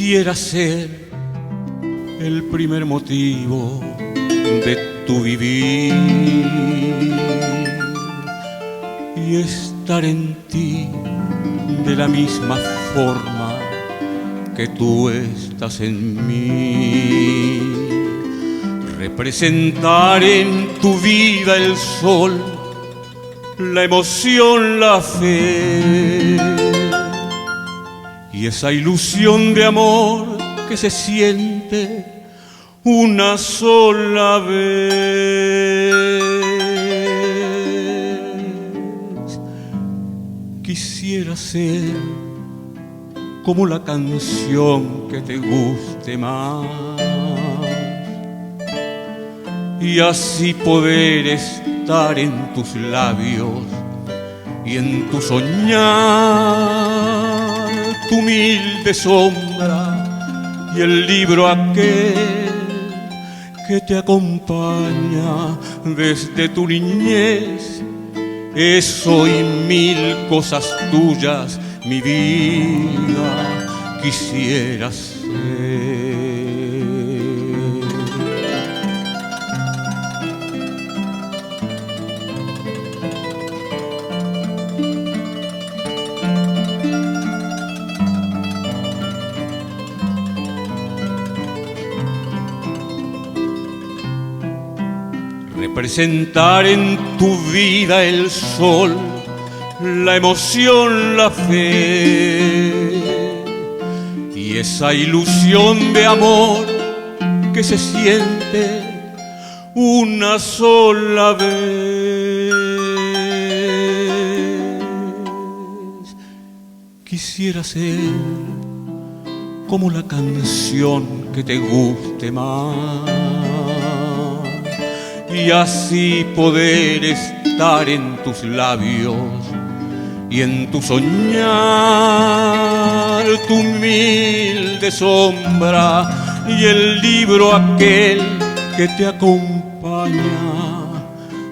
Quisiera ser el primer motivo de tu vivir y estar en ti de la misma forma que tú estás en mí. Representar en tu vida el sol, la emoción, la fe y esa ilusión de amor que se siente una sola vez. Quisiera ser como la canción que te guste más y así poder estar en tus labios y en tu soñar, tu humilde sombra y el libro aquel que te acompaña desde tu niñez. Eso y mil cosas tuyas, mi vida, quisiera ser. Representar en tu vida el sol, la emoción, la fe y esa ilusión de amor que se siente una sola vez. Quisiera ser como la canción que te guste más y así poder estar en tus labios y en tu soñar, tu humilde sombra y el libro aquel que te acompaña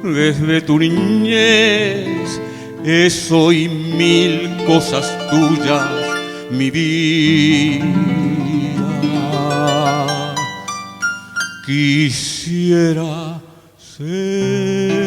desde tu niñez. Eso y mil cosas tuyas, mi vida, quisiera ser.